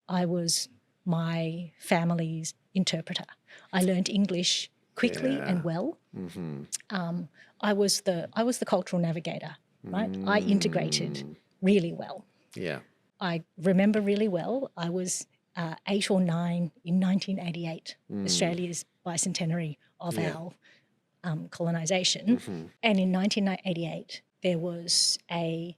I was my family's interpreter. I learned English quickly and well. I was the cultural navigator, right? I integrated really well. Yeah. I remember really well, I was 8 or 9 in 1988, Australia's bicentenary of our colonisation. And in 1988, there was a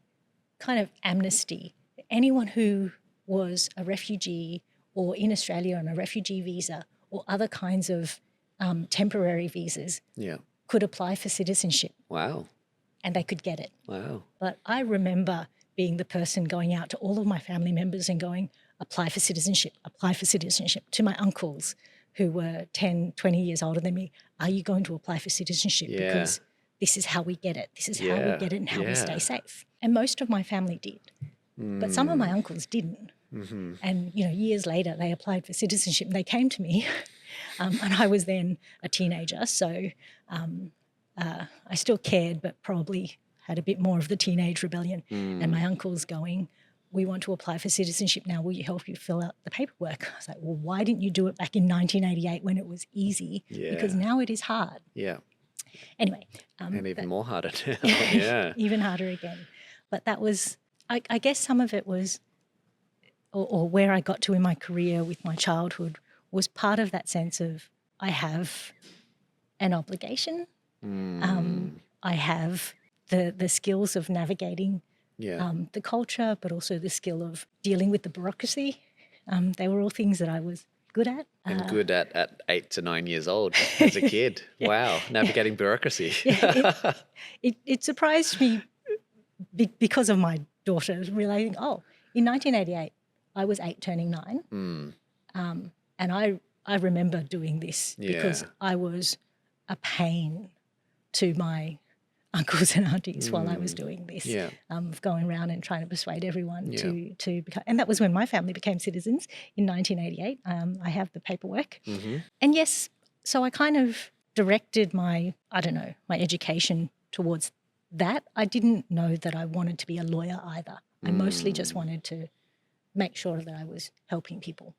kind of amnesty. Anyone who was a refugee or in Australia on a refugee visa or other kinds of temporary visas could apply for citizenship. Wow. And they could get it. Wow. But I remember being the person going out to all of my family members and going, apply for citizenship, to my uncles who were 10, 20 years older than me. Are you going to apply for citizenship? Because this is how we get it. This is how we get it and how we stay safe. And most of my family did. But some of my uncles didn't. And, years later, they applied for citizenship. They came to me and I was then a teenager. So I still cared, but probably had a bit more of the teenage rebellion. And my uncle's going, we want to apply for citizenship now. Will you help you fill out the paperwork? I was like, well, why didn't you do it back in 1988 when it was easy? Because now it is hard. Yeah. Anyway. And even more harder now. Yeah. Even harder again. But that was, I guess some of it was, or where I got to in my career with my childhood was part of that sense of I have an obligation. I have the skills of navigating the culture, but also the skill of dealing with the bureaucracy. They were all things that I was good at. And good at 8 to 9 years old as a kid. Wow, navigating bureaucracy. It surprised me because of my daughter realising, in 1988, I was 8 turning 9. And I remember doing this because I was a pain to my uncles and aunties while I was doing this, going around and trying to persuade everyone to become. And that was when my family became citizens in 1988. I have the paperwork. And yes, so I kind of directed my education towards that. I didn't know that I wanted to be a lawyer either. I mostly just wanted to make sure that I was helping people.